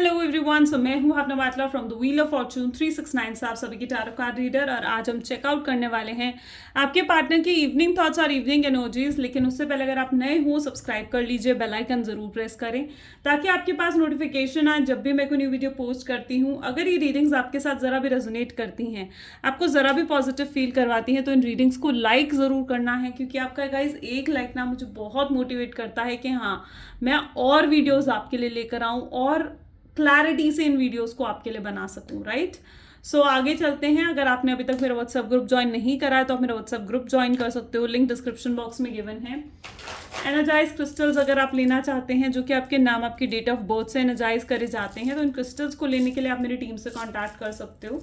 Hello everyone, so मैं हूं Bhavna Batla from the wheel of fortune 369 से आप सभी की टैरो कार्ड रीडर। और आज हम चेकआउट करने वाले हैं आपके पार्टनर की इवनिंग थॉट्स और इवनिंग एनर्जीज। लेकिन उससे पहले अगर आप नए हो सब्सक्राइब कर लीजिए, बेल आइकन जरूर प्रेस करें ताकि आपके पास नोटिफिकेशन आए जब भी मैं कोई न्यू वीडियो पोस्ट करती हूँ। अगर ये रीडिंग्स आपके साथ ज़रा भी रेजोनेट करती हैं, आपको ज़रा भी पॉजिटिव फील करवाती हैं, तो इन रीडिंग्स को लाइक ज़रूर करना है, क्योंकि आपका गाइज एक लाइक ना मुझे बहुत मोटिवेट करता है कि हाँ मैं और वीडियोज़ आपके लिए लेकर आऊँ और क्लैरिटी से इन वीडियोस को आपके लिए बना सकूं। राइट, सो आगे चलते हैं। अगर आपने अभी तक मेरा व्हाट्सएप ग्रुप ज्वाइन नहीं करा है तो आप मेरा व्हाट्सएप ग्रुप ज्वाइन कर सकते हो, लिंक डिस्क्रिप्शन बॉक्स में गिवन है। एनर्जाइज क्रिस्टल्स अगर आप लेना चाहते हैं जो कि आपके नाम, आपकी डेट ऑफ बर्थ से एनर्जाइज करे जाते हैं, तो इन क्रिस्टल्स को लेने के लिए आप मेरी टीम से कॉन्टैक्ट कर सकते हो।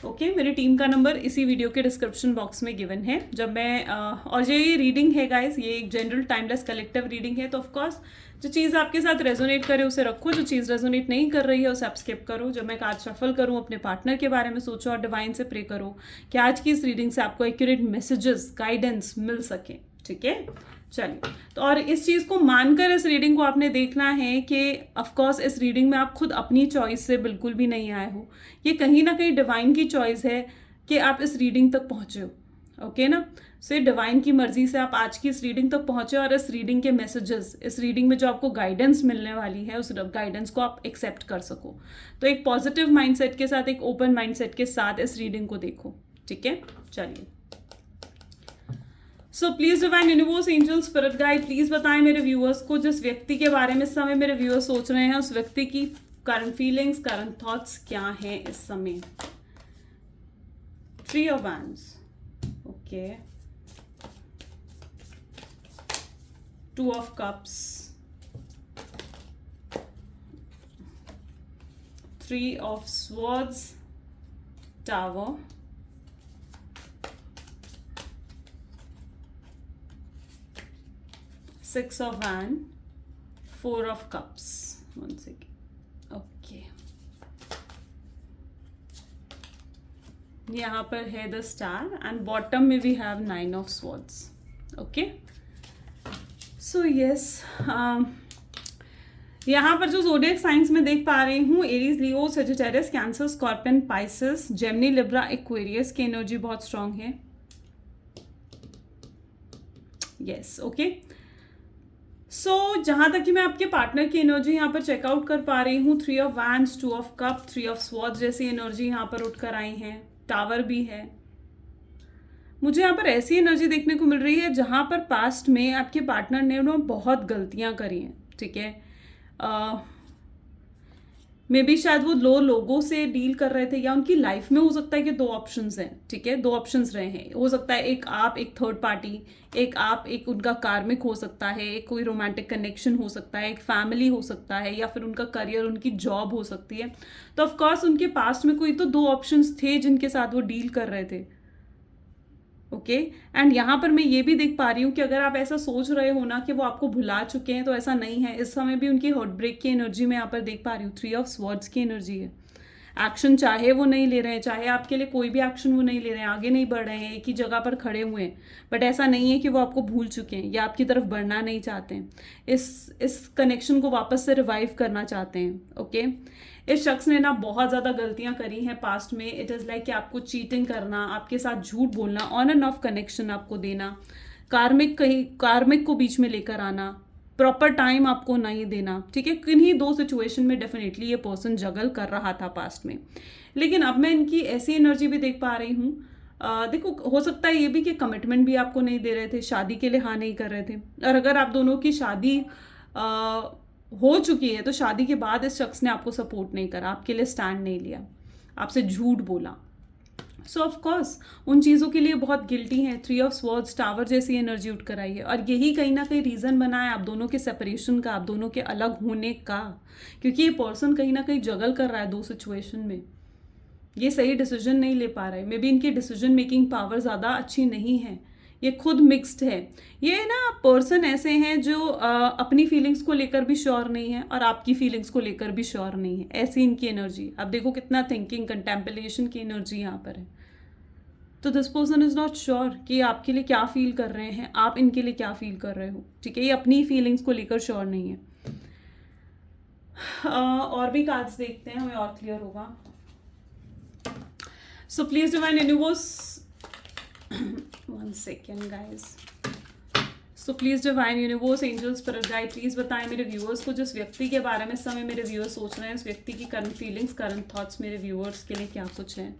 ओके, मेरी टीम का नंबर इसी वीडियो के डिस्क्रिप्शन बॉक्स में गिवन है। जब मैं और ये रीडिंग है गाइस, ये एक जनरल टाइमलेस कलेक्टिव रीडिंग है, तो ऑफकोर्स जो चीज़ आपके साथ रेजोनेट करे उसे रखो, जो चीज़ रेजोनेट नहीं कर रही है उसे आप स्किप करो। जब मैं कार्ड शफल करूँ अपने पार्टनर के बारे में सोचो और डिवाइन से प्रे करो कि आज की इस रीडिंग से आपको एक्यूरेट मैसेजेस, गाइडेंस मिल सके। ठीक है, चलिए। तो और इस चीज़ को मानकर इस रीडिंग को आपने देखना है कि ऑफकोर्स इस रीडिंग में आप खुद अपनी चॉइस से बिल्कुल भी नहीं आए हो। ये कहीं ना कहीं डिवाइन की चॉइस है कि आप इस रीडिंग तक पहुँचे हो। ओके ना, सो ये डिवाइन की मर्जी से आप आज की इस रीडिंग तक पहुँचे और इस रीडिंग के मैसेजेस, इस रीडिंग में जो आपको गाइडेंस मिलने वाली है उस गाइडेंस को आप एक्सेप्ट कर सको। तो एक पॉजिटिव माइंडसेट के साथ, एक ओपन माइंडसेट के साथ इस रीडिंग को देखो। ठीक है, चलिए। सो please divine universe, angel, spirit guide, please बताएं मेरे व्यूअर्स को जिस व्यक्ति के बारे में इस समय मेरे व्यूअर्स सोच रहे हैं, उस व्यक्ति की करंट फीलिंग्स, करंट थॉट्स क्या हैं इस समय। 3 of wands, okay, 2 of cups, 3 of swords, tower, 6 of Wands, 4 of Cups. One second. Okay. यहाँ पर है द स्टार एंड बॉटम में we have 9 of Swords. Okay, so yes, यहाँ पर जो ज़ोडिएक साइंस में देख पा रही हूँ, Aries, Leo, Sagittarius, Cancer, Scorpion, Pisces, Gemini, Libra, Aquarius की एनर्जी बहुत स्ट्रांग है। Yes, okay. सो जहाँ तक कि मैं आपके पार्टनर की एनर्जी यहाँ पर चेकआउट कर पा रही हूँ, 3 of wands, 2 of cup, 3 of swords जैसी एनर्जी यहाँ पर उठकर आई है। टावर भी है। मुझे यहाँ पर ऐसी एनर्जी देखने को मिल रही है जहाँ पर पास्ट में आपके पार्टनर ने बहुत गलतियाँ करी हैं। ठीक है, मे बी शायद वो लोगों से डील कर रहे थे, या उनकी लाइफ में हो सकता है कि 2 ऑप्शंस हैं। ठीक है, 2 ऑप्शंस रहे हैं। हो सकता है एक आप, एक थर्ड पार्टी, एक आप, एक उनका कार्मिक हो सकता है, एक कोई रोमांटिक कनेक्शन हो सकता है, एक फैमिली हो सकता है, या फिर उनका करियर, उनकी जॉब हो सकती है। तो ऑफकोर्स उनके पास्ट में कोई तो 2 ऑप्शंस थे जिनके साथ वो डील कर रहे थे। ओके, एंड यहाँ पर मैं ये भी देख पा रही हूँ कि अगर आप ऐसा सोच रहे हो ना कि वो आपको भुला चुके हैं, तो ऐसा नहीं है। इस समय भी उनकी हार्ट ब्रेक की एनर्जी मैं यहाँ पर देख पा रही हूँ। 3 ऑफ स्वॉर्ड्स की एनर्जी है। एक्शन चाहे वो नहीं ले रहे हैं, चाहे आपके लिए कोई भी एक्शन वो नहीं ले रहे हैं, आगे नहीं बढ़ रहे हैं, एक ही जगह पर खड़े हुए हैं, बट ऐसा नहीं है कि वो आपको भूल चुके हैं या आपकी तरफ बढ़ना नहीं चाहते हैं। इस कनेक्शन को वापस से रिवाइव करना चाहते हैं। ओके, इस शख्स ने ना बहुत ज़्यादा गलतियां करी हैं पास्ट में। इट इज़ लाइक कि आपको चीटिंग करना, आपके साथ झूठ बोलना, ऑन एंड ऑफ कनेक्शन आपको देना, कार्मिक को बीच में लेकर आना, प्रॉपर टाइम आपको नहीं देना। ठीक है, किन्हीं 2 सिचुएशन में डेफिनेटली ये पर्सन जगल कर रहा था पास्ट में। लेकिन अब मैं इनकी ऐसी एनर्जी भी देख पा रही हूँ। देखो, हो सकता है ये भी कि कमिटमेंट भी आपको नहीं दे रहे थे, शादी के लिए हाँ नहीं कर रहे थे। और अगर आप दोनों की शादी हो चुकी है तो शादी के बाद इस शख्स ने आपको सपोर्ट नहीं करा, आपके लिए स्टैंड नहीं लिया, आपसे झूठ बोला। सो ऑफकोर्स उन चीज़ों के लिए बहुत गिल्टी है। 3 ऑफ स्वॉर्ड्स, टावर जैसी एनर्जी उठ कर आई है, और यही कहीं ना कहीं रीज़न बना है आप दोनों के सेपरेशन का, आप दोनों के अलग होने का, क्योंकि ये पर्सन कहीं ना कहीं जगल कर रहा है 2 सिचुएशन में। ये सही डिसीजन नहीं ले पा रहे। मे बी इनकी डिसीजन मेकिंग पावर ज़्यादा अच्छी नहीं है, ये खुद मिक्स्ड है। ये ना पर्सन ऐसे हैं जो अपनी फीलिंग्स को लेकर भी श्योर नहीं है और आपकी फीलिंग्स को लेकर भी श्योर नहीं है। ऐसी इनकी एनर्जी, आप देखो कितना थिंकिंग, कंटेम्पलेशन की एनर्जी यहाँ पर है। तो this person is not sure कि आपके लिए क्या फील कर रहे हैं, आप इनके लिए क्या फील कर रहे हो। ठीक है, ये अपनी फीलिंग्स को लेकर श्योर नहीं है। और भी कार्ड्स देखते हैं, हमें और क्लियर होगा. सो please divine universe, 1 second guys. So please divine universe, angel, spirit guide, please बताएं मेरे व्यूअर्स को जिस व्यक्ति के बारे में इस समय मेरे व्यूअर्स सोच रहे हैं, उस व्यक्ति की करंट फीलिंग्स, करंट थॉट्स मेरे व्यूअर्स के लिए क्या कुछ हैं.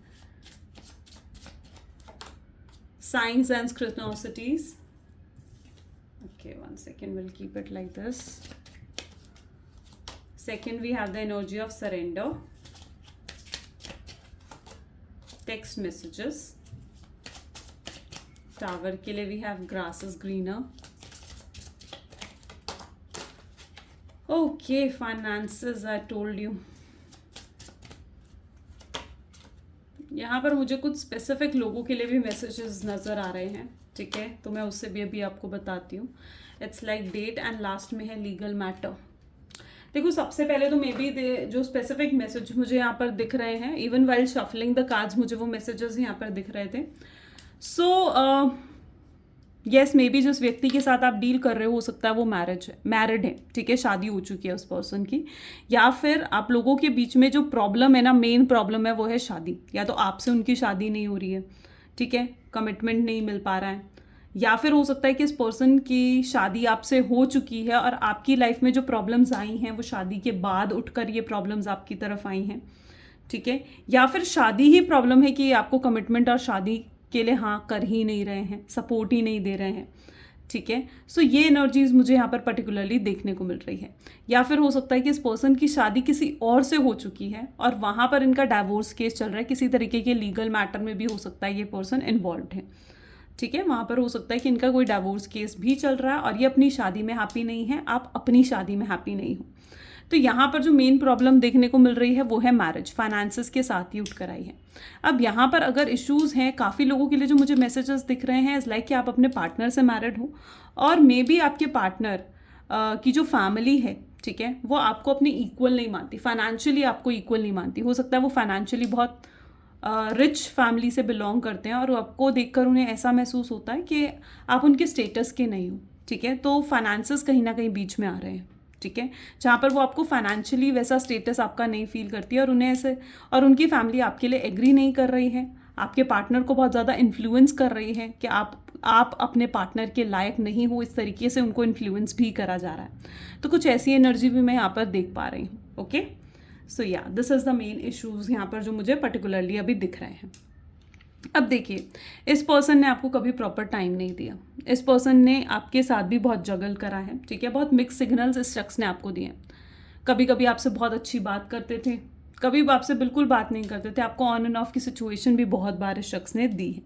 Science and synchronicities. Okay, 1 second, we'll keep it like this. Second, we have the energy of surrender. Text messages. Tower के लिए we have grass is greener. Okay, finances, I told you. यहाँ पर मुझे कुछ स्पेसिफिक लोगों के लिए भी मैसेजेस नज़र आ रहे हैं, ठीक है, तो मैं उससे भी अभी आपको बताती हूँ. It's like date and last में है लीगल मैटर. देखो, सबसे पहले तो मे बी जो स्पेसिफिक मैसेज मुझे यहाँ पर दिख रहे हैं, even while shuffling the cards मुझे वो मैसेजेस यहाँ पर दिख रहे थे. सो यस, मे बी जिस व्यक्ति के साथ आप डील कर रहे हो सकता है वो मैरिड है, ठीक है, शादी हो चुकी है उस पर्सन की, या फिर आप लोगों के बीच में जो प्रॉब्लम है ना, मेन प्रॉब्लम है वो है शादी. या तो आपसे उनकी शादी नहीं हो रही है, ठीक है, कमिटमेंट नहीं मिल पा रहा है, या फिर हो सकता है कि इस पर्सन की शादी आपसे हो चुकी है और आपकी लाइफ में जो प्रॉब्लम्स आई हैं वो शादी के बाद उठकर ये प्रॉब्लम्स आपकी तरफ आई हैं, ठीक है, या फिर शादी ही प्रॉब्लम है कि आपको कमिटमेंट और शादी के लिए हाँ कर ही नहीं रहे हैं, सपोर्ट ही नहीं दे रहे हैं, ठीक है. सो ये एनर्जीज मुझे यहाँ पर पर्टिकुलरली देखने को मिल रही है. या फिर हो सकता है कि इस पर्सन की शादी किसी और से हो चुकी है और वहाँ पर इनका डाइवोर्स केस चल रहा है, किसी तरीके के लीगल मैटर में भी हो सकता है ये पर्सन इन्वॉल्व है, ठीक है. वहाँ पर हो सकता है कि इनका कोई डाइवोर्स केस भी चल रहा है और ये अपनी शादी में हैप्पी नहीं है, आप अपनी शादी में हैप्पी नहीं हो. तो यहाँ पर जो मेन प्रॉब्लम देखने को मिल रही है वो है मैरिज, फाइनेंसेस के साथ ही उठ कर आई है. अब यहाँ पर अगर इश्यूज़ हैं, काफ़ी लोगों के लिए जो मुझे मैसेजेस दिख रहे हैं इज़ लाइक कि आप अपने पार्टनर से मैरिड हो और मे बी आपके पार्टनर की जो फैमिली है, ठीक है, वो आपको अपनी इक्वल नहीं मानती, फाइनेंशियली आपको इक्वल नहीं मानती. हो सकता है वो फाइनेंशियली बहुत रिच फैमिली से बिलोंग करते हैं और आपको देखकर उन्हें ऐसा महसूस होता है कि आप उनके स्टेटस के नहीं हो, ठीक है. तो फाइनेंसेस कहीं ना कहीं बीच में आ रहे हैं, ठीक है, जहाँ पर वो आपको फाइनेंशियली वैसा स्टेटस आपका नहीं फील करती है और उन्हें ऐसे, और उनकी फैमिली आपके लिए एग्री नहीं कर रही है, आपके पार्टनर को बहुत ज़्यादा इन्फ्लुएंस कर रही है कि आप अपने पार्टनर के लायक नहीं हो, इस तरीके से उनको इन्फ्लुएंस भी करा जा रहा है. तो कुछ ऐसी एनर्जी भी मैं यहाँ पर देख पा रही हूँ. ओके, सो या this is the main issues यहाँ पर जो मुझे पर्टिकुलरली अभी दिख रहे हैं. अब देखिए, इस पर्सन ने आपको कभी प्रॉपर टाइम नहीं दिया, इस पर्सन ने आपके साथ भी बहुत जगल करा है, ठीक है, बहुत मिक्स सिग्नल्स इस शख्स ने आपको दिए. कभी कभी आपसे बहुत अच्छी बात करते थे, कभी आपसे बिल्कुल बात नहीं करते थे, आपको ऑन एंड ऑफ की सिचुएशन भी बहुत बार इस शख्स ने दी है.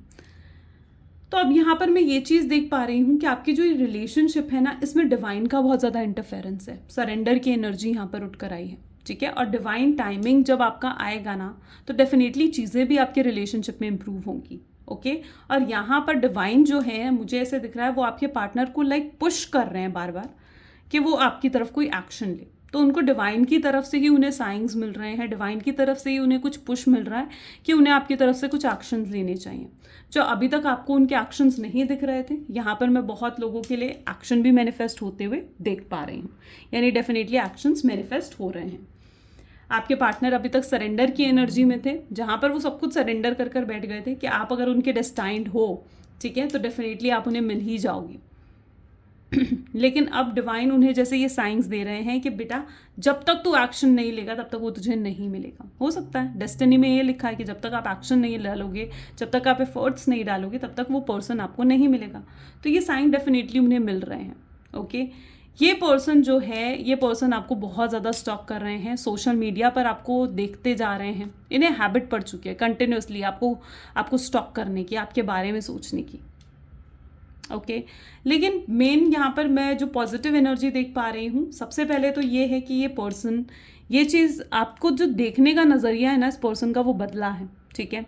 तो अब यहाँ पर मैं ये चीज़ देख पा रही हूँ कि आपकी जो रिलेशनशिप है ना, इसमें डिवाइन का बहुत ज़्यादा इंटरफेरेंस है, सरेंडर की एनर्जी यहाँ पर उठ कर आई है, ठीक है. और डिवाइन टाइमिंग जब आपका आएगा ना, तो डेफिनेटली चीज़ें भी आपके रिलेशनशिप में इम्प्रूव होंगी. ओके, और यहाँ पर डिवाइन जो है, मुझे ऐसे दिख रहा है वो आपके पार्टनर को लाइक पुश कर रहे हैं बार बार कि वो आपकी तरफ कोई एक्शन ले. तो उनको डिवाइन की तरफ से ही उन्हें साइंस मिल रहे हैं, डिवाइन की तरफ से ही उन्हें कुछ पुश मिल रहा है कि उन्हें आपकी तरफ से कुछ एक्शंस लेने चाहिए. जो अभी तक आपको उनके एक्शंस नहीं दिख रहे थे, यहाँ पर मैं बहुत लोगों के लिए एक्शन भी मैनिफेस्ट होते हुए देख पा रही हूँ, यानी डेफिनेटली एक्शंस मैनिफेस्ट हो रहे हैं. आपके पार्टनर अभी तक सरेंडर की एनर्जी में थे, जहाँ पर वो सब कुछ सरेंडर कर कर बैठ गए थे कि आप अगर उनके डेस्टाइंड हो, ठीक है, तो डेफिनेटली आप उन्हें मिल ही जाओगे. लेकिन अब डिवाइन उन्हें जैसे ये साइंस दे रहे हैं कि बेटा, जब तक तू एक्शन नहीं लेगा तब तक वो तुझे नहीं मिलेगा. हो सकता है डेस्टिनी में ये लिखा है कि जब तक आप एक्शन नहीं डालोगे, जब तक आप एफर्ट्स नहीं डालोगे, तब तक वो पर्सन आपको नहीं मिलेगा. तो ये साइन डेफिनेटली उन्हें मिल रहे हैं. ओके, ये पर्सन जो है, ये पर्सन आपको बहुत ज़्यादा स्टॉक कर रहे हैं, सोशल मीडिया पर आपको देखते जा रहे हैं, इन्हें हैबिट पड़ चुकी है कंटिन्यूसली आपको स्टॉक करने की, आपके बारे में सोचने की. ओके, लेकिन मेन यहाँ पर मैं जो पॉजिटिव एनर्जी देख पा रही हूँ, सबसे पहले तो ये है कि ये पर्सन, ये चीज़ आपको जो देखने का नज़रिया है ना इस पर्सन का, वो बदला है, ठीक है.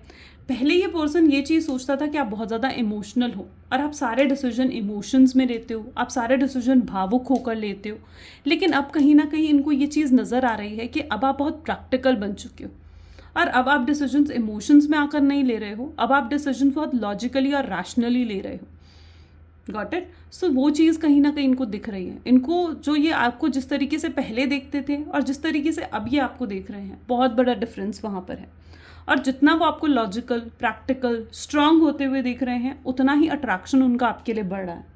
पहले ये पर्सन ये चीज़ सोचता था कि आप बहुत ज़्यादा इमोशनल हो और आप सारे डिसीजन इमोशंस में लेते हो, आप सारे डिसीजन भावुक होकर लेते हो. लेकिन अब कहीं ना कहीं इनको ये चीज़ नज़र आ रही है कि अब आप बहुत प्रैक्टिकल बन चुके हो और अब आप डिसीजंस इमोशंस में आकर नहीं ले रहे हो, अब आप डिसीजन बहुत लॉजिकली और रैशनली ले रहे हो. Got it? सो वो चीज़ कहीं ना कहीं इनको दिख रही है। इनको जो ये आपको जिस तरीके से पहले देखते थे और जिस तरीके से अब ये आपको देख रहे हैं, बहुत बड़ा डिफरेंस वहाँ पर है। और जितना वो आपको लॉजिकल, प्रैक्टिकल, स्ट्रांग होते हुए देख रहे हैं, उतना ही अट्रैक्शन उनका आपके लिए बढ़ रहा है।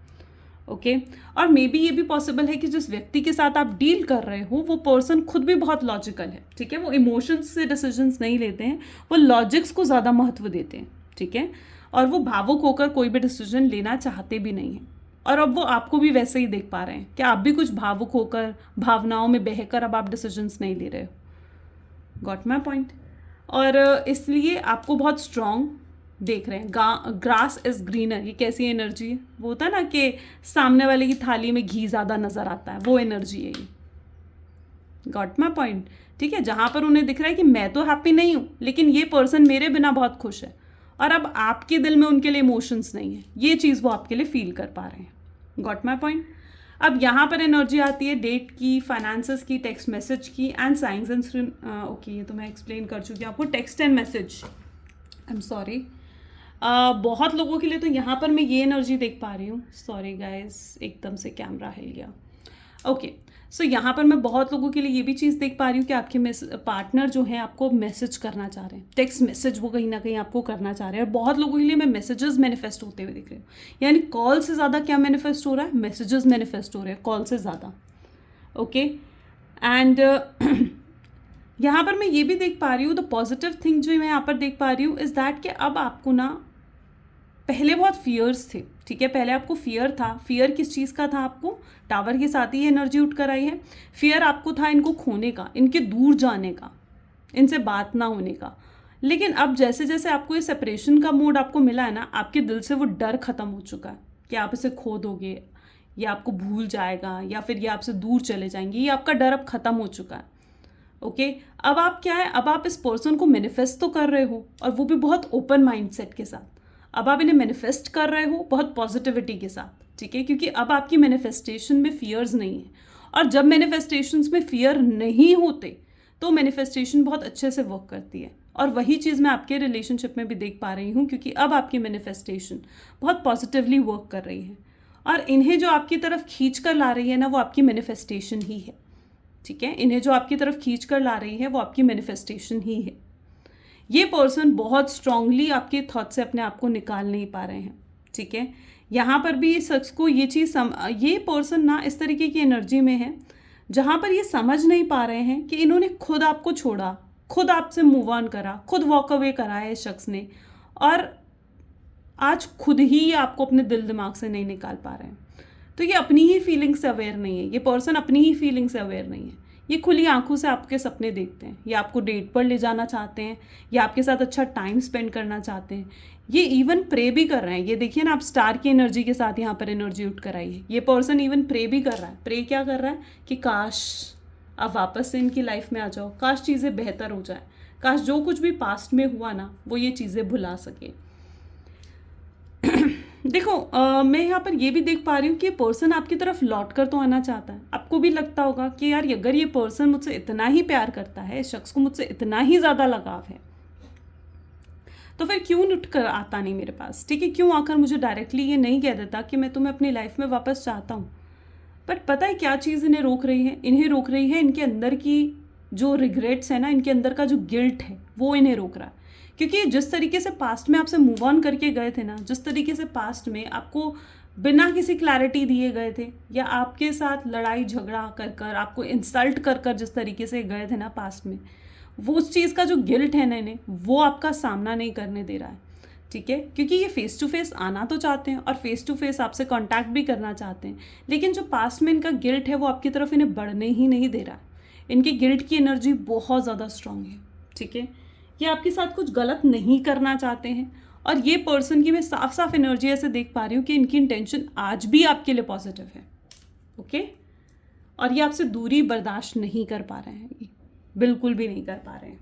ओके और मे बी ये भी पॉसिबल है कि जिस व्यक्ति के साथ आप डील कर रहे हो वो पर्सन खुद भी बहुत लॉजिकल है। ठीक है, वो इमोशंस से डिसीजंस नहीं लेते हैं, वो लॉजिक्स को ज़्यादा महत्व देते हैं। ठीक है, और वो भावुक होकर कोई भी डिसीजन लेना चाहते भी नहीं हैं। और अब वो आपको भी वैसे ही देख पा रहे हैं कि आप भी कुछ भावुक होकर, भावनाओं में बहकर अब आप डिसीजंस नहीं ले रहे हो। Got my point? और इसलिए आपको बहुत स्ट्रॉन्ग देख रहे हैं। ग्रास इज ग्रीनर, ये कैसी एनर्जी है? वो होता है ना कि सामने वाले की थाली में घी ज़्यादा नज़र आता है, वो एनर्जी है ये। Got my point? ठीक है, जहाँ पर उन्हें दिख रहा है कि मैं तो हैप्पी नहीं हूँ, लेकिन ये पर्सन मेरे बिना बहुत खुश है, और अब आपके दिल में उनके लिए इमोशंस नहीं है, ये चीज़ वो आपके लिए फील कर पा रहे हैं। Got my point? अब यहाँ पर एनर्जी आती है डेट की, फाइनेंसेस की, टेक्स्ट मैसेज की एंड साइंस एंड ओके, ये तो मैं एक्सप्लेन कर चुकी हूँ आपको। Text and message, I am sorry, बहुत लोगों के लिए तो यहाँ पर मैं ये एनर्जी देख पा रही हूँ। सॉरी गाइस, एकदम से कैमरा हिल गया। ओके, सो यहाँ पर मैं बहुत लोगों के लिए ये भी चीज़ देख पा रही हूँ कि आपके पार्टनर जो है आपको मैसेज करना चाह रहे हैं, टेक्स्ट मैसेज वो कहीं ना कहीं आपको करना चाह रहे हैं। और बहुत लोगों के लिए मैं मैसेजेस मैनिफेस्ट होते हुए दिख रही हूँ, यानी कॉल से ज़्यादा क्या मैनिफेस्ट हो रहा है, मैसेजेस मैनिफेस्ट हो रहे हैं कॉल से ज़्यादा। ओके एंड यहाँ पर मैं ये भी देख पा रही हूँ, द पॉजिटिव थिंग जो मैं यहाँ पर देख पा रही हूँ इज़ दैट कि अब आपको ना, पहले बहुत फियर्स थे। ठीक है, पहले आपको फियर था। फियर किस चीज़ का था आपको? टावर के साथ ही एनर्जी उठ कर आई है। फियर आपको था इनको खोने का, इनके दूर जाने का, इनसे बात ना होने का। लेकिन अब जैसे जैसे आपको ये सेपरेशन का मूड आपको मिला है ना, आपके दिल से वो डर खत्म हो चुका है कि आप इसे खो दोगे, या आपको भूल जाएगा, या फिर ये आपसे दूर चले जाएंगे। ये आपका डर अब खत्म हो चुका है। ओके अब आप क्या है, अब आप इस पर्सन को मैनिफेस्ट तो कर रहे हो, और वो भी बहुत ओपन माइंडसेट के साथ। अब आप इन्हें मैनिफेस्ट कर रहे हो बहुत पॉजिटिविटी के साथ। ठीक है, क्योंकि अब आपकी मैनिफेस्टेशन में फियर्स नहीं है, और जब मैनिफेस्टेशंस में फियर नहीं होते तो मैनिफेस्टेशन बहुत अच्छे से वर्क करती है। और वही चीज़ मैं आपके रिलेशनशिप में भी देख पा रही हूँ, क्योंकि अब आपकी मैनिफेस्टेशन बहुत पॉजिटिवली वर्क कर रही है, और इन्हें जो आपकी तरफ खींच कर ला रही है ना, वो आपकी मैनिफेस्टेशन ही है। ठीक है, इन्हें जो आपकी तरफ खींच कर ला रही है वो आपकी मैनिफेस्टेशन ही है। ये पर्सन बहुत स्ट्रांगली आपके थॉट से अपने आप को निकाल नहीं पा रहे हैं। ठीक है, यहाँ पर भी इस शख्स को ये चीज़ ये पर्सन ना इस तरीके की एनर्जी में है जहाँ पर ये समझ नहीं पा रहे हैं कि इन्होंने खुद आपको छोड़ा, खुद आपसे मूव ऑन करा, खुद वॉक अवे करा है इस शख्स ने, और आज खुद ही ये आपको अपने दिल दिमाग से नहीं निकाल पा रहे हैं। तो ये अपनी ही फीलिंग से अवेयर नहीं है, ये पर्सन अपनी ही फीलिंग से अवेयर नहीं है। ये खुली आंखों से आपके सपने देखते हैं, ये आपको डेट पर ले जाना चाहते हैं, या आपके साथ अच्छा टाइम स्पेंड करना चाहते हैं। ये इवन प्रे भी कर रहे हैं। ये देखिए ना, आप स्टार की एनर्जी के साथ यहाँ पर एनर्जी उठ कर आई है। ये पर्सन इवन प्रे भी कर रहा है। प्रे क्या कर रहा है कि काश आप वापस से इनकी लाइफ में आ जाओ, काश चीज़ें बेहतर हो जाए, काश जो कुछ भी पास्ट में हुआ ना वो ये चीज़ें भुला सके। देखो मैं यहाँ पर ये भी देख पा रही हूँ कि ये पर्सन आपकी तरफ लौट कर तो आना चाहता है। आपको भी लगता होगा कि यार अगर ये पर्सन मुझसे इतना ही प्यार करता है, इस शख्स को मुझसे इतना ही ज़्यादा लगाव है, तो फिर क्यों उठ कर आता नहीं मेरे पास? ठीक है, क्यों आकर मुझे डायरेक्टली ये नहीं कह देता कि मैं तुम्हें अपनी लाइफ में वापस चाहता हूँ? बट पता है क्या चीज़ इन्हें रोक रही है? इन्हें रोक रही है इनके अंदर की जो रिग्रेट्स है ना, इनके अंदर का जो गिल्ट है वो इन्हें रोक रहा है। क्योंकि जिस तरीके से पास्ट में आपसे मूव ऑन करके गए थे ना, जिस तरीके से पास्ट में आपको बिना किसी क्लैरिटी दिए गए थे, या आपके साथ लड़ाई झगड़ा कर कर, आपको इंसल्ट कर कर जिस तरीके से गए थे ना पास्ट में, वो उस चीज़ का जो गिल्ट है ना इन्हें, वो आपका सामना नहीं करने दे रहा है। ठीक है, क्योंकि ये फेस टू फेस आना तो चाहते हैं और फेस टू फेस आपसे कांटेक्ट भी करना चाहते हैं, लेकिन जो पास्ट में इनका गिल्ट है वो आपकी तरफ इन्हें बढ़ने ही नहीं दे रहा है। इनकी गिल्ट की एनर्जी बहुत ज़्यादा स्ट्रांग है। ठीक है, ये आपके साथ कुछ गलत नहीं करना चाहते हैं, और ये पर्सन की मैं साफ साफ एनर्जी ऐसे देख पा रही हूँ कि इनकी इंटेंशन आज भी आपके लिए पॉजिटिव है। ओके, और ये आपसे दूरी बर्दाश्त नहीं कर पा रहे हैं, ये बिल्कुल भी नहीं कर पा रहे हैं।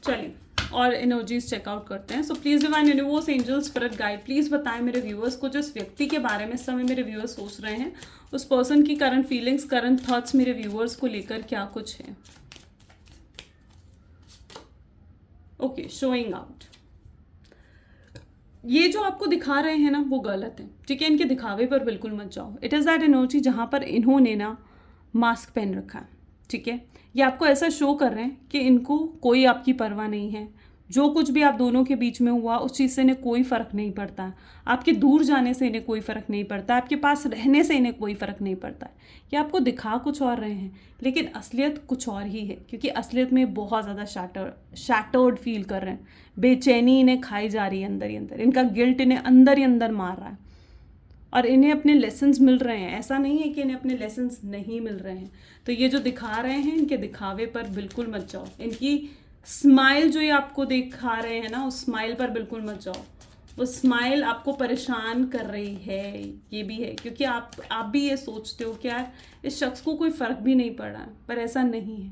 चलिए और एनर्जीज चेकआउट करते हैं। So please divine universe, angels, spirit guide, please बताएं मेरे व्यूअर्स को, जिस व्यक्ति के बारे में इस समय मेरे व्यूअर्स सोच रहे हैं, उस पर्सन की करंट फीलिंग्स, करंट थॉट्स मेरे व्यूअर्स को लेकर क्या कुछ है। Okay, showing out. ये जो आपको दिखा रहे हैं ना वो गलत है, ठीक है। इनके दिखावे पर बिल्कुल मत जाओ। इट इज़ दैट एनर्जी जहाँ पर इन्होंने ना मास्क पहन रखा है, ठीक है। ये आपको ऐसा शो कर रहे हैं कि इनको कोई आपकी परवाह नहीं है। जो कुछ भी आप दोनों के बीच में हुआ उस चीज़ से इन्हें कोई फ़र्क नहीं पड़ता। आपके दूर जाने से इन्हें कोई फ़र्क नहीं पड़ता, आपके पास रहने से इन्हें कोई फ़र्क नहीं पड़ता। ये आपको दिखा कुछ और रहे हैं लेकिन असलियत कुछ और ही है, क्योंकि असलियत में बहुत ज़्यादा शैटर्ड फील कर रहे हैं। बेचैनी इन्हें खाई जा रही है अंदर ही अंदर, इनका गिल्ट इन्हें अंदर ही अंदर मार रहा है और इन्हें अपने लेसन्स मिल रहे हैं। ऐसा नहीं है कि इन्हें अपने लेसन्स नहीं मिल रहे हैं। तो ये जो दिखा रहे हैं इनके दिखावे पर बिल्कुल मत जाओ। इनकी स्माइल जो ये आपको दिखा रहे हैं ना, उस स्माइल पर बिल्कुल मत जाओ। वो स्माइल आपको परेशान कर रही है, ये भी है, क्योंकि आप भी ये सोचते हो कि यार इस शख्स को कोई फ़र्क भी नहीं पड़ रहा है, पर ऐसा नहीं है।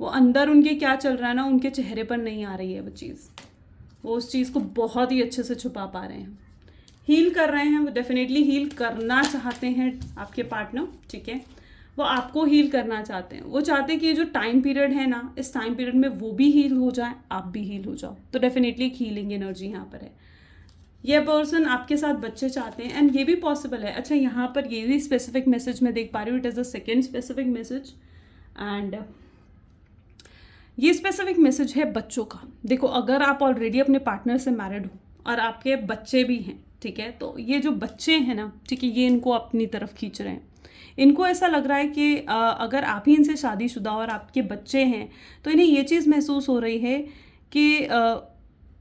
वो अंदर उनके क्या चल रहा है ना, उनके चेहरे पर नहीं आ रही है वो चीज़। वो उस चीज़ को बहुत ही अच्छे से छुपा पा रहे हैं। हील कर रहे हैं, वो डेफिनेटली हील करना चाहते हैं आपके पार्टनर, ठीक है। वो आपको हील करना चाहते हैं। वो चाहते हैं कि ये जो टाइम पीरियड है ना, इस टाइम पीरियड में वो भी हील हो जाए, आप भी हील हो जाओ। तो डेफिनेटली एक हीलिंग एनर्जी यहाँ पर है। ये पर्सन आपके साथ बच्चे चाहते हैं एंड ये भी पॉसिबल है। अच्छा, यहाँ पर ये भी स्पेसिफिक मैसेज मैं देख पा रही हूँ। It is the second specific message and ये स्पेसिफिक मैसेज है बच्चों का। देखो, अगर आप ऑलरेडी अपने पार्टनर से मैरिड हो और आपके बच्चे भी हैं, ठीक है, तो ये जो बच्चे हैं ना, ठीक है, ये इनको अपनी तरफ खींच रहे हैं। इनको ऐसा लग रहा है कि अगर आप ही इनसे शादीशुदा और आपके बच्चे हैं तो इन्हें ये चीज़ महसूस हो रही है कि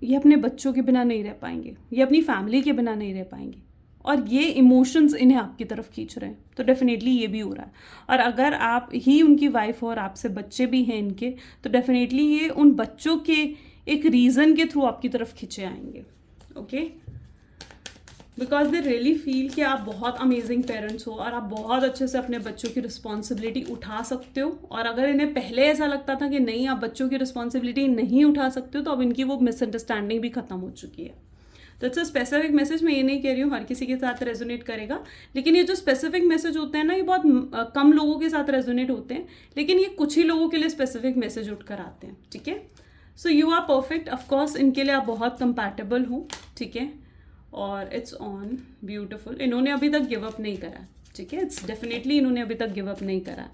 ये अपने बच्चों के बिना नहीं रह पाएंगे, ये अपनी फैमिली के बिना नहीं रह पाएंगे, और ये इमोशंस इन्हें आपकी तरफ खींच रहे हैं। तो डेफिनेटली ये भी हो रहा है। और अगर आप ही उनकी वाइफ हो और आपसे बच्चे भी हैं इनके, तो डेफिनेटली ये उन बच्चों के एक रीज़न के थ्रू आपकी तरफ खींचे आएंगे, okay. Because they really feel कि आप बहुत अमेजिंग पेरेंट्स हो और आप बहुत अच्छे से अपने बच्चों की रिस्पॉन्सिबिलिटी उठा सकते हो। और अगर इन्हें पहले ऐसा लगता था कि नहीं, आप बच्चों की रिस्पॉन्सिबिलिटी नहीं उठा सकते हो, तो अब इनकी वो मिसअंडरस्टैंडिंग भी खत्म हो चुकी है। तो इट्स अ स्पेसिफिक मैसेज। मैं ये नहीं कह रही हूँ हर किसी के साथ रेजोनेट करेगा, लेकिन ये जो स्पेसिफिक मैसेज होते हैं ना, ये बहुत कम लोगों के साथ रेजोनेट होते हैं, लेकिन ये कुछ ही लोगों के लिए स्पेसिफिक मैसेज उठ कर आते हैं, ठीक है। So you are perfect, of course इनके लिए आप बहुत कंपैटिबल हो, ठीक है, और इट्स ऑन ब्यूटिफुल। इन्होंने अभी तक गिव अप नहीं करा, ठीक है, इट्स डेफिनेटली इन्होंने अभी तक गिव अप नहीं करा।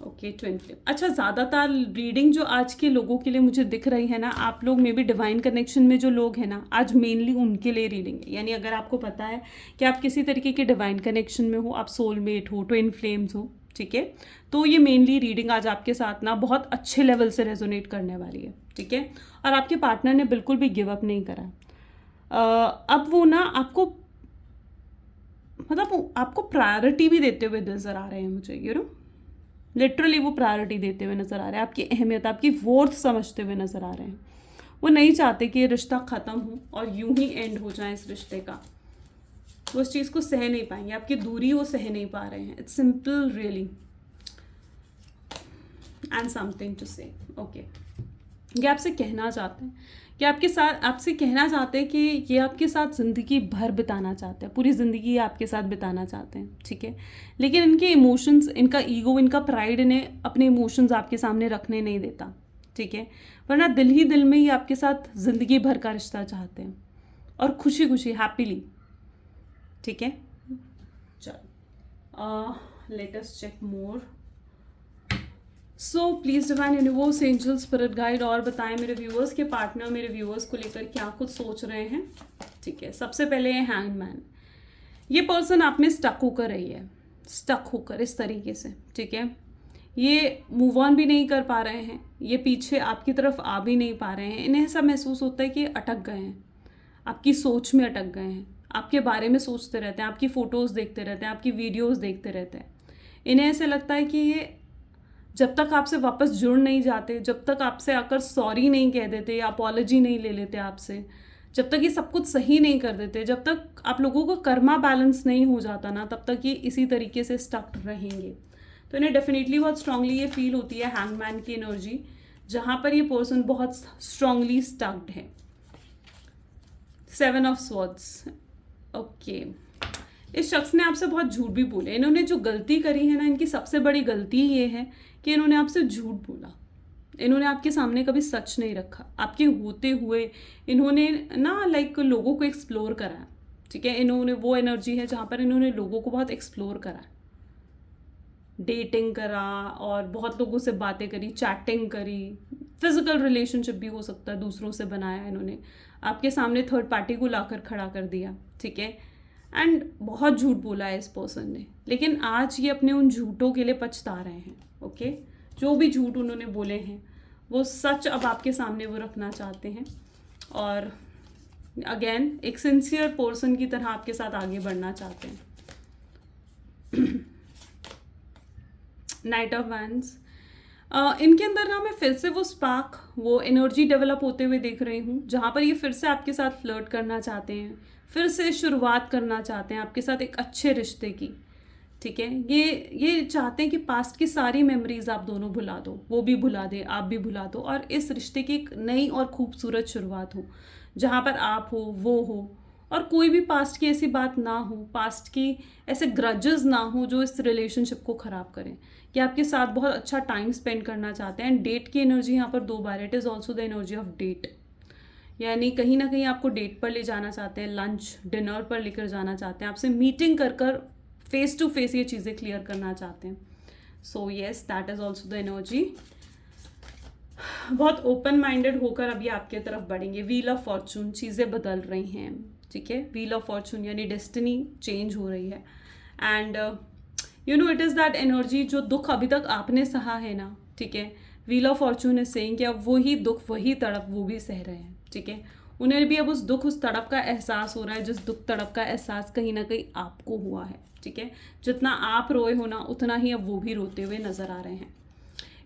Okay, twin flame. अच्छा, ज़्यादातर रीडिंग जो आज के लोगों के लिए मुझे दिख रही है ना, आप लोग में भी डिवाइन कनेक्शन में जो लोग हैं ना, आज मेनली उनके लिए रीडिंग है। यानी अगर आपको पता है कि आप किसी तरीके के डिवाइन कनेक्शन में हो, आप सोलमेट हो, ट्विन फ्लेम्स हो, ठीक है, तो ये मेनली रीडिंग आज आपके साथ ना बहुत अच्छे लेवल से रेजोनेट करने वाली है, ठीक है। और आपके पार्टनर ने बिल्कुल भी गिव अप नहीं करा। अब वो ना आपको, मतलब आपको प्रायोरिटी भी देते हुए नजर आ रहे हैं मुझे, यू नो, लिटरली वो प्रायोरिटी देते हुए नजर आ रहे हैं, आपकी अहमियत, आपकी वर्थ समझते हुए नजर आ रहे हैं। वो नहीं चाहते कि ये रिश्ता ख़त्म हो और यूं ही एंड हो जाए इस रिश्ते का। वो उस चीज़ को सह नहीं पाएंगे, आपकी दूरी वो सह नहीं पा रहे हैं। It's simple really and something to say, okay. ये आपसे कहना चाहते हैं कि आपसे कहना चाहते हैं कि ये आपके साथ ज़िंदगी भर बिताना चाहते हैं, पूरी ज़िंदगी आपके साथ बिताना चाहते हैं, ठीक है। लेकिन इनके इमोशंस, इनका ईगो, इनका प्राइड इन्हें अपने इमोशंस आपके सामने रखने नहीं देता, ठीक है। वरना दिल ही दिल में ये आपके साथ ज़िंदगी भर का रिश्ता चाहते हैं और खुशी खुशी हैप्पीली, ठीक है। चलो, let us check more. So please divine universe, angel, spirit guide, और बताएं मेरे व्यूअर्स के पार्टनर मेरे व्यूअर्स को लेकर क्या कुछ सोच रहे हैं, ठीक है। सबसे पहले है हैंगमैन। ये पर्सन आप में स्टक होकर रही है, स्टक होकर इस तरीके से, ठीक है। ये मूव ऑन भी नहीं कर पा रहे हैं, ये पीछे आपकी तरफ आ भी नहीं पा रहे हैं। इन्हें ऐसा महसूस होता है कि अटक गए हैं, आपकी सोच में अटक गए हैं, आपके बारे में सोचते रहते हैं, आपकी फ़ोटोज़ देखते रहते हैं, आपकी वीडियोज़ देखते रहते हैं। इन्हें ऐसे लगता है कि ये जब तक आपसे वापस जुड़ नहीं जाते, जब तक आपसे आकर सॉरी नहीं कह देते या अपॉलॉजी नहीं ले लेते आपसे, जब तक ये सब कुछ सही नहीं कर देते, जब तक आप लोगों को कर्मा बैलेंस नहीं हो जाता ना, तब तक ये इसी तरीके से स्टक रहेंगे। तो इन्हें डेफिनेटली बहुत स्ट्रांगली ये फील होती है हैंगमैन की एनर्जी, जहाँ पर ये पर्सन बहुत स्ट्रांगली स्टक्ड है। 7 ऑफ स्वॉर्ड्स, ओके। इस शख्स ने आपसे बहुत झूठ भी बोले। इन्होंने जो गलती करी है ना, इनकी सबसे बड़ी गलती ये है कि इन्होंने आपसे झूठ बोला। इन्होंने आपके सामने कभी सच नहीं रखा, आपके होते हुए इन्होंने ना लाइक लोगों को एक्सप्लोर करा है, ठीक है। इन्होंने वो एनर्जी है जहाँ पर इन्होंने लोगों को बहुत एक्सप्लोर करा, डेटिंग करा और बहुत लोगों से बातें करी, चैटिंग करी, फिजिकल रिलेशनशिप भी हो सकता है दूसरों से बनाया इन्होंने, आपके सामने थर्ड पार्टी को लाकर खड़ा कर दिया, ठीक है। एंड बहुत झूठ बोला है इस पर्सन ने, लेकिन आज ये अपने उन झूठों के लिए पछता रहे हैं, ओके। जो भी झूठ उन्होंने बोले हैं वो सच अब आपके सामने वो रखना चाहते हैं, और अगेन एक सिंसियर पर्सन की तरह आपके साथ आगे बढ़ना चाहते हैं। नाइट ऑफ वैंड्स, इनके अंदर ना मैं फिर से वो स्पार्क, वो एनर्जी डेवलप होते हुए देख रही हूँ, जहाँ पर ये फिर से आपके साथ फ्लर्ट करना चाहते हैं, फिर से शुरुआत करना चाहते हैं आपके साथ एक अच्छे रिश्ते की, ठीक है। ये चाहते हैं कि पास्ट की सारी मेमोरीज आप दोनों भुला दो, वो भी भुला दे, आप भी भुला दो, और इस रिश्ते की एक नई और खूबसूरत शुरुआत हो, जहाँ पर आप हो, वो हो, और कोई भी पास्ट की ऐसी बात ना हो, पास्ट की ऐसे ग्रजेस ना हो जो इस रिलेशनशिप को ख़राब करें, कि आपके साथ बहुत अच्छा टाइम स्पेंड करना चाहते हैं। एंड डेट की एनर्जी यहाँ पर 2 बार, it is also the energy of date, यानी कहीं ना कहीं आपको डेट पर ले जाना चाहते हैं, लंच डिनर पर लेकर जाना चाहते हैं, आपसे मीटिंग कर कर फेस टू फेस ये चीज़ें क्लियर करना चाहते हैं। So yes, that is also the energy. बहुत ओपन माइंडेड होकर अभी आपके तरफ बढ़ेंगे। व्हील ऑफ फॉर्चून, चीज़ें बदल रही हैं, ठीक है। व्हील ऑफ फॉर्चून यानी डेस्टिनी चेंज हो रही है, and you know it is that energy, जो दुख अभी तक आपने सहा है ना, ठीक है। Wheel of Fortune is saying कि अब वही दुख, वही तड़प वो भी सह रहे हैं, ठीक है। उन्हें भी अब उस दुख, उस तड़प का एहसास हो रहा है, जिस दुख तड़प का एहसास कहीं ना कहीं आपको हुआ है, ठीक है। जितना आप रोए हो ना, उतना ही अब वो भी रोते हुए नजर आ रहे हैं।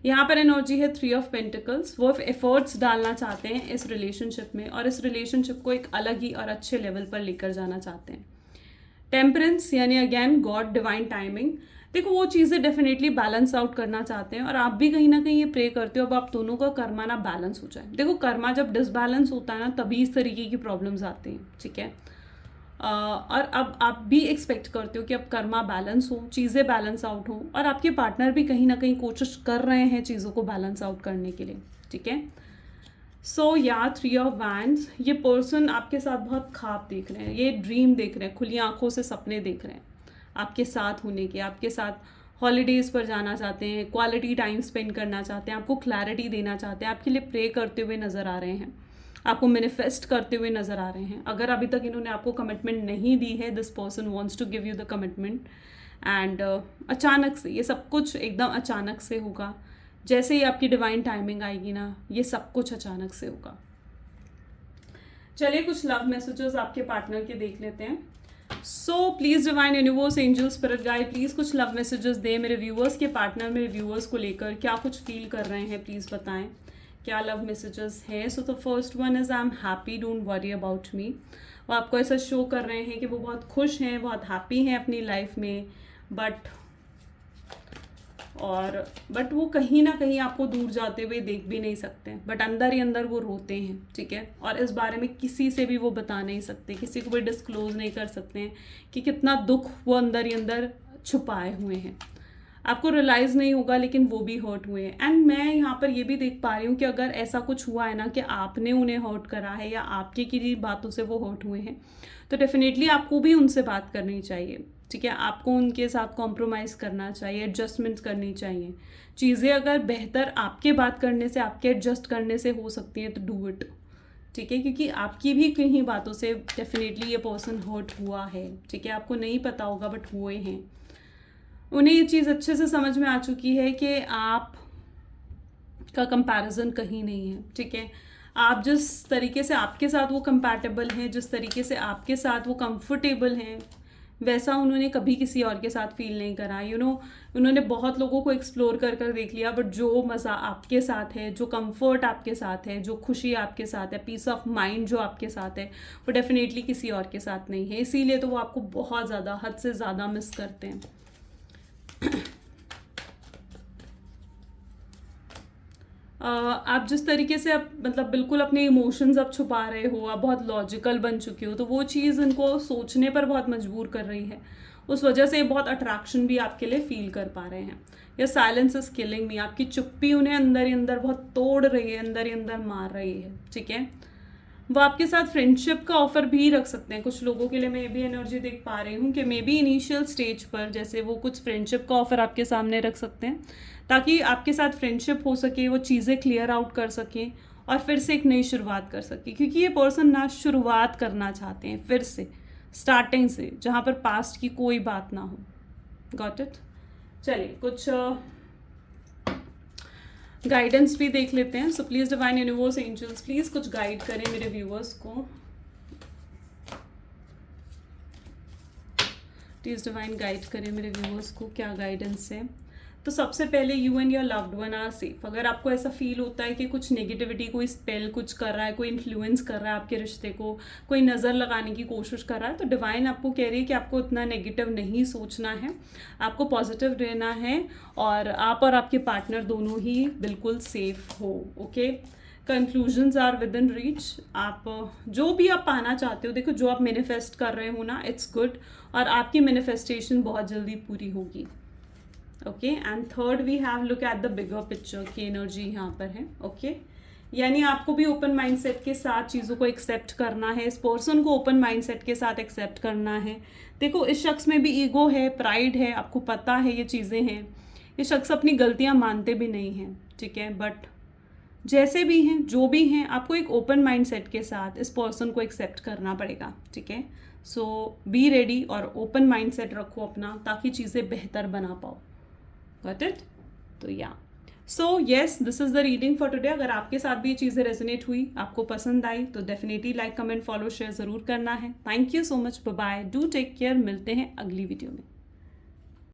यहाँ पर एनर्जी है 3 ऑफ पेंटिकल्स, वो एफर्ट्स डालना चाहते हैं इस रिलेशनशिप में, और इस रिलेशनशिप को एक अलग ही और अच्छे लेवल पर लेकर जाना चाहते हैं। टेम्परेंस यानी अगेन गॉड, डिवाइन टाइमिंग, देखो वो चीज़ें डेफिनेटली बैलेंस आउट करना चाहते हैं, और आप भी कहीं ना कहीं ये प्रे करते हो अब आप दोनों का कर्मा ना बैलेंस हो जाए। देखो कर्मा जब डिसबैलेंस होता है ना, तभी इस तरीके की प्रॉब्लम्स आती हैं, ठीक है। और अब आप भी एक्सपेक्ट करते हो कि अब कर्मा बैलेंस हो, चीज़ें बैलेंस आउट हो, और आपके पार्टनर भी कहीं ना कहीं कोशिश कर रहे हैं चीज़ों को बैलेंस आउट करने के लिए, ठीक है। सो या 3 ऑफ वैंड्स, ये पर्सन आपके साथ बहुत ख्वाब देख रहे हैं, ये ड्रीम देख रहे हैं, खुली आंखों से सपने देख रहे हैं आपके साथ होने के, आपके साथ हॉलीडेज़ पर जाना चाहते हैं, क्वालिटी टाइम स्पेंड करना चाहते हैं, आपको क्लैरिटी देना चाहते हैं, आपके लिए प्रे करते हुए नज़र आ रहे हैं, आपको मैनिफेस्ट करते हुए नज़र आ रहे हैं। अगर अभी तक इन्होंने आपको कमिटमेंट नहीं दी है, this person wants to give you the commitment, and अचानक से ये सब कुछ एकदम अचानक से होगा, जैसे ही आपकी डिवाइन टाइमिंग आएगी ना, ये सब कुछ अचानक से होगा। चलिए कुछ लव मैसेजेस आपके पार्टनर के देख लेते हैं। So please divine universe, angel, spirit guide, please कुछ लव मैसेजेस दें मेरे व्यूअर्स के पार्टनर, मेरे व्यूअर्स को लेकर क्या कुछ फील कर रहे हैं, प्लीज़ बताएं क्या लव मैसेजेस हैं। So the first one is I am happy, don't worry about me. वो आपको ऐसा शो कर रहे हैं कि वो बहुत खुश हैं, बहुत हैप्पी हैं अपनी लाइफ में, बट वो कहीं ना कहीं आपको दूर जाते हुए देख भी नहीं सकते, बट अंदर ही अंदर वो रोते हैं, ठीक है। और इस बारे में किसी से भी वो बता नहीं सकते, किसी को भी डिस्क्लोज नहीं कर सकते हैं कि कितना दुख वो अंदर ही अंदर छुपाए हुए हैं। आपको रियलाइज़ नहीं होगा, लेकिन वो भी हर्ट हुए हैं। एंड मैं यहाँ पर ये भी देख पा रही हूँ कि अगर ऐसा कुछ हुआ है ना कि आपने उन्हें हर्ट करा है या आपके किसी बातों से वो हर्ट हुए हैं, तो डेफिनेटली आपको भी उनसे बात करनी चाहिए, ठीक है। आपको उनके साथ कॉम्प्रोमाइज़ करना चाहिए, एडजस्टमेंट करनी चाहिए। चीज़ें अगर बेहतर आपके बात करने से, आपके एडजस्ट करने से हो सकती हैं तो डू इट, ठीक है। क्योंकि आपकी भी कहीं बातों से डेफिनेटली ये पर्सन हर्ट हुआ है, ठीक है। आपको नहीं पता होगा बट हुए हैं। उन्हें ये चीज़ अच्छे से समझ में आ चुकी है कि आप का कंपैरिजन कहीं नहीं है, ठीक है। आप जिस तरीके से आपके साथ वो कंपैटिबल हैं, जिस तरीके से आपके साथ वो कंफर्टेबल हैं, वैसा उन्होंने कभी किसी और के साथ फील नहीं करा। उन्होंने बहुत लोगों को एक्सप्लोर कर कर देख लिया, बट जो मज़ा आपके साथ है, जो कंफर्ट आपके साथ है, जो खुशी आपके साथ है, पीस ऑफ माइंड जो आपके साथ है, वो डेफिनेटली किसी और के साथ नहीं है। इसीलिए तो वो आपको बहुत ज़्यादा, हद से ज़्यादा मिस करते हैं। आप जिस तरीके से आप मतलब बिल्कुल अपने इमोशंस आप छुपा रहे हो, आप बहुत लॉजिकल बन चुके हो, तो वो चीज़ उनको सोचने पर बहुत मजबूर कर रही है। उस वजह से बहुत अट्रैक्शन भी आपके लिए फील कर पा रहे हैं। या साइलेंस इज किलिंग मी, आपकी चुप्पी उन्हें अंदर ही अंदर बहुत तोड़ रही है, अंदर ही अंदर मार रही है, ठीक है। वो आपके साथ फ्रेंडशिप का ऑफर भी रख सकते हैं। कुछ लोगों के लिए मैं भी एनर्जी देख पा रही हूँ कि मे बी इनिशियल स्टेज पर जैसे वो कुछ फ्रेंडशिप का ऑफर आपके सामने रख सकते हैं, ताकि आपके साथ फ्रेंडशिप हो सके, वो चीज़ें क्लियर आउट कर सकें और फिर से एक नई शुरुआत कर सके। क्योंकि ये पर्सन ना शुरुआत करना चाहते हैं फिर से स्टार्टिंग से, जहाँ पर पास्ट की कोई बात ना हो। Got it. चलिए कुछ गाइडेंस भी देख लेते हैं। So please divine universe angels please कुछ गाइड करें मेरे व्यूअर्स को। प्लीज डिवाइन गाइड करें मेरे व्यूअर्स को, क्या गाइडेंस है। तो सबसे पहले you and your loved one are safe. अगर आपको ऐसा फील होता है कि कुछ नेगेटिविटी, कोई स्पेल कुछ कर रहा है, कोई इन्फ्लुएंस कर रहा है आपके रिश्ते को, कोई नज़र लगाने की कोशिश कर रहा है, तो डिवाइन आपको कह रही है कि आपको इतना नेगेटिव नहीं सोचना है, आपको पॉजिटिव रहना है और आप और आपके पार्टनर दोनों ही बिल्कुल सेफ हो। Okay, conclusions are within reach. आप जो भी आप पाना चाहते हो, देखो जो आप मैनिफेस्ट कर रहे हो ना, इट्स गुड और आपकी मैनिफेस्टेशन बहुत जल्दी पूरी होगी। Okay, and third we have look at the bigger picture की एनर्जी यहाँ पर है। ओके, यानी आपको भी ओपन माइंडसेट के साथ चीज़ों को एक्सेप्ट करना है, इस पर्सन को ओपन माइंडसेट के साथ एक्सेप्ट करना है। देखो इस शख्स में भी ईगो है, प्राइड है, आपको पता है ये चीज़ें हैं। ये शख्स अपनी गलतियाँ मानते भी नहीं हैं, ठीक है, बट जैसे भी हैं, जो भी हैं, आपको एक ओपन माइंडसेट के साथ इस पर्सन को एक्सेप्ट करना पड़ेगा, ठीक है। सो बी रेडी और ओपन माइंडसेट रखो अपना, ताकि चीज़ें बेहतर बना पाओ। Got it. तो या so yes, this is the reading for today. अगर आपके साथ भी ये चीज़ें रेजोनेट हुई, आपको पसंद आई, तो definitely like, comment, follow, share ज़रूर करना है। Thank you so much, bye bye, do take care. मिलते हैं अगली वीडियो में।